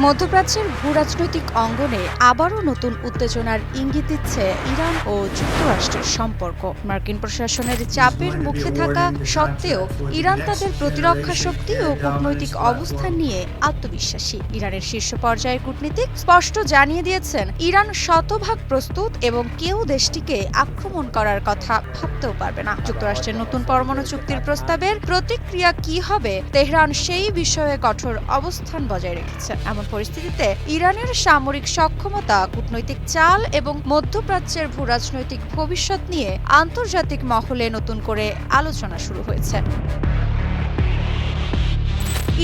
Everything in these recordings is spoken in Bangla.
মধ্যপ্রাচ্যের ভূরাজনৈতিক অঙ্গনে আবারও নতুন উত্তেজনার ইঙ্গিত দিচ্ছে ইরান ও যুক্তরাষ্ট্রের সম্পর্ক। মার্কিন প্রশাসনের চাপের মুখে থাকা সত্ত্বেও ইরান তাদের প্রতিরক্ষা শক্তি ও কূটনৈতিক অবস্থান নিয়ে আত্মবিশ্বাসী। ইরানের শীর্ষ পর্যায়ের কূটনীতিক স্পষ্ট জানিয়ে দিয়েছেন, ইরান শতভাগ প্রস্তুত এবং কেউ দেশটিকে আক্রমণ করার কথা ভাবতেও পারবে না। যুক্তরাষ্ট্রের নতুন পরমাণু চুক্তির প্রস্তাবের প্রতিক্রিয়া কি হবে, তেহরান সেই বিষয়ে কঠোর অবস্থান বজায় রেখেছে। এমন পরিস্থিতিতে ইরানের সামরিক সক্ষমতা, কূটনৈতিক চাল এবং মধ্যপ্রাচ্যের ভূরাজনৈতিক ভবিষ্যৎ নিয়ে আন্তর্জাতিক মহলে নতুন করে আলোচনা শুরু হয়েছে।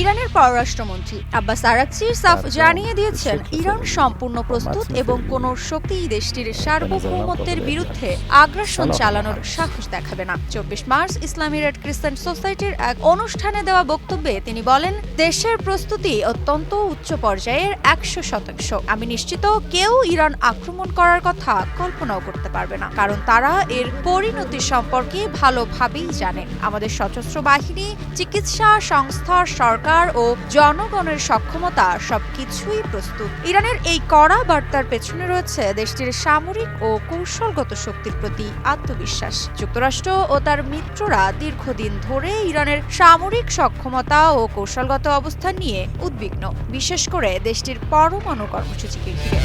ইরানের পররাষ্ট্রমন্ত্রী আব্বাস আরাকচি সাফ জানিয়ে দিয়েছেন, ইরান সম্পূর্ণ প্রস্তুত এবং কোনো শক্তিই দেশটির সার্বভৌমত্বের বিরুদ্ধে আগ্রাসন চালানোর সাহস দেখাবে না। 24 মার্চ ইসলামী রেড ক্রিসেন্ট সোসাইটির এক অনুষ্ঠানে দেওয়া বক্তব্যে তিনি বলেন, দেশের প্রস্তুতি অত্যন্ত উচ্চ পর্যায়ের 100%। আমি নিশ্চিত কেউ ইরান আক্রমণ করার কথা কল্পনাও করতে পারবে না, কারণ তারা এর পরিণতি সম্পর্কে ভালোভাবেই জানে। আমাদের সশস্ত্র বাহিনী, চিকিৎসা সংস্থা, সরকার ও জনগণের সক্ষমতা সবকিছুই প্রস্তুত। ইরানের এই কড়া বার্তার পেছনে রয়েছে দেশটির সামরিক ও কৌশলগত শক্তির প্রতি আত্মবিশ্বাস। যুক্তরাষ্ট্র ও তার মিত্ররা দীর্ঘদিন ধরে ইরানের সামরিক সক্ষমতা ও কৌশলগত অবস্থান নিয়ে উদ্বিগ্ন, বিশেষ করে দেশটির পরমাণু কর্মসূচিকে ঘিরে।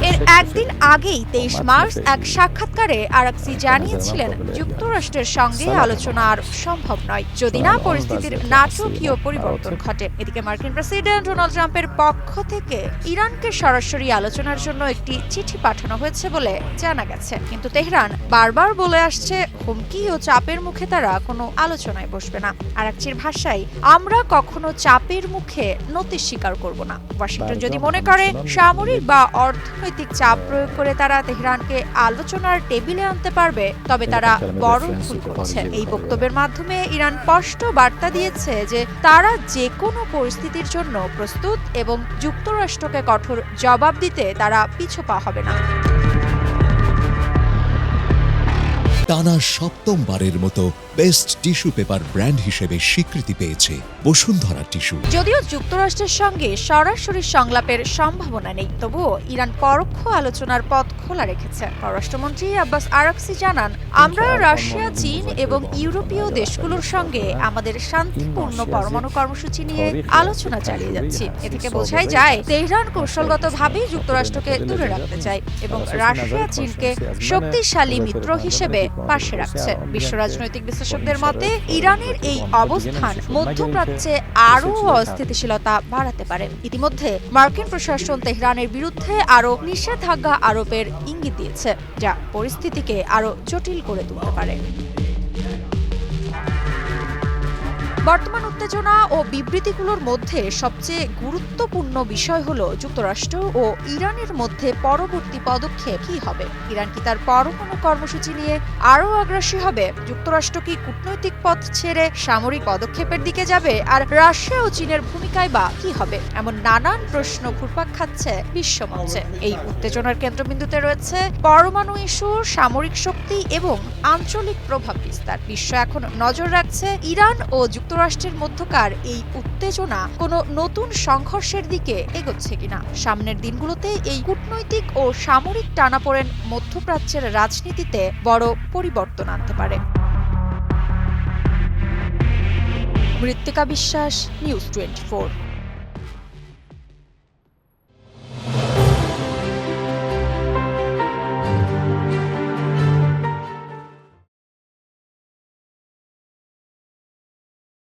এর একদিন আগেই 23 মার্চ এক সাক্ষাৎকারে আরাকচি জানিয়েছিলেন, যুক্তরাষ্ট্রের সঙ্গে আলোচনা আর সম্ভব নয় যদি না পরিস্থিতির নাটকীয় পরিবর্তন ঘটে। এদিকে মার্কিন প্রেসিডেন্ট ডোনাল্ড ট্রাম্পের পক্ষ থেকে ইরানকে সরাসরি আলোচনার জন্য একটি চিঠি পাঠানো হয়েছে বলে জানা গেছে, কিন্তু তেহরান বারবার বলে আসছে, হুমকি ও চাপের মুখে তারা কোনো আলোচনায় বসবে না। আরাকচির ভাষায়, আমরা কখনো চাপের মুখে নতি স্বীকার করব না। ওয়াশিংটন যদি মনে করে সামরিক বা অর্থনৈতিক চাপ প্রয়োগ করে তারা তেহরানকে আলোচনার টেবিলে আনতে পারবে, তবে তারা বড় ভুল করছে। এই বক্তব্যের মাধ্যমে ইরান স্পষ্ট বার্তা দিয়েছে যে তারা যে কোনো পরিস্থিতির জন্য প্রস্তুত এবং যুক্তরাষ্ট্রকে কঠোর জবাব দিতে তারা পিছপা হবে না। টানা সপ্তমবারের মতো বেস্ট টিস্যু পেপার ব্র্যান্ড হিসেবে স্বীকৃতি পেয়েছে বসুন্ধরা টিস্যু। যদিও যুক্তরাষ্ট্রের সঙ্গে সরাসরি সংলাপের সম্ভাবনা নেই, তবুও ইরান পরোক্ষ আলোচনার পথ খোলা রেখেছে। পররাষ্ট্রমন্ত্রী আব্বাস আরাকচি জানান, আমরা রাশিয়া, চীন এবং ইউরোপীয় দেশগুলোর সঙ্গে আমাদের শান্তিপূর্ণ পরমাণু কর্মসূচি নিয়ে আলোচনা চালিয়ে যাচ্ছি। এ থেকে বোঝাই যায়, তেহরান কৌশলগতভাবেই যুক্তরাষ্ট্রকে দূরে রাখতে চায় এবং রাশিয়া চীনকে শক্তিশালী মিত্র হিসেবে পাশে রাখছে। বিশ্ব রাজনৈতিক বিশ্লেষকদের মতে, ইরানের এই অবস্থান মধ্যপ্রাচ্যে আরও অস্থিতিশীলতা বাড়াতে পারে। ইতিমধ্যে মার্কিন প্রশাসন তেহরানের বিরুদ্ধে আরও নিষেধাজ্ঞা আরোপের ইঙ্গিত দিয়েছে, যা পরিস্থিতিকে আরও জটিল করে তুলতে পারে। বর্তমান উত্তেজনা ও বিবৃতিগুলোর মধ্যে সবচেয়ে গুরুত্বপূর্ণ বিষয় হল যুক্তরাষ্ট্র ও ইরানের মধ্যে পরবর্তী পদক্ষেপ কি হবে। ইরান কি তার পরমাণু কর্মসূচি নিয়ে আরও আগ্রাসী হবে? যুক্তরাষ্ট্র কি কূটনৈতিক পথ ছেড়ে সামরিক পদক্ষেপের দিকে যাবে? আর রাশিয়া ও চীনের ভূমিকায় বা কি হবে? এমন নানান প্রশ্ন ঘুরপাক খাচ্ছে বিশ্বমঞ্চে। এই উত্তেজনার কেন্দ্রবিন্দুতে রয়েছে পরমাণু ইস্যু, সামরিক শক্তি এবং আঞ্চলিক প্রভাব বিস্তার। বিশ্ব এখন নজর রাখছে ইরান ও যুক্তরাষ্ট্রের মধ্যকার এই উত্তেজনা কোনো নতুন সংঘর্ষের দিকে এগোচ্ছে কিনা। সামনের দিনগুলোতে এই কূটনৈতিক ও সামরিক টানাপোড়েন মধ্যপ্রাচ্যের রাজনীতিতে বড় পরিবর্তন আনতে পারে। মৃত্তিকা বিশ্বাস, নিউজ 24।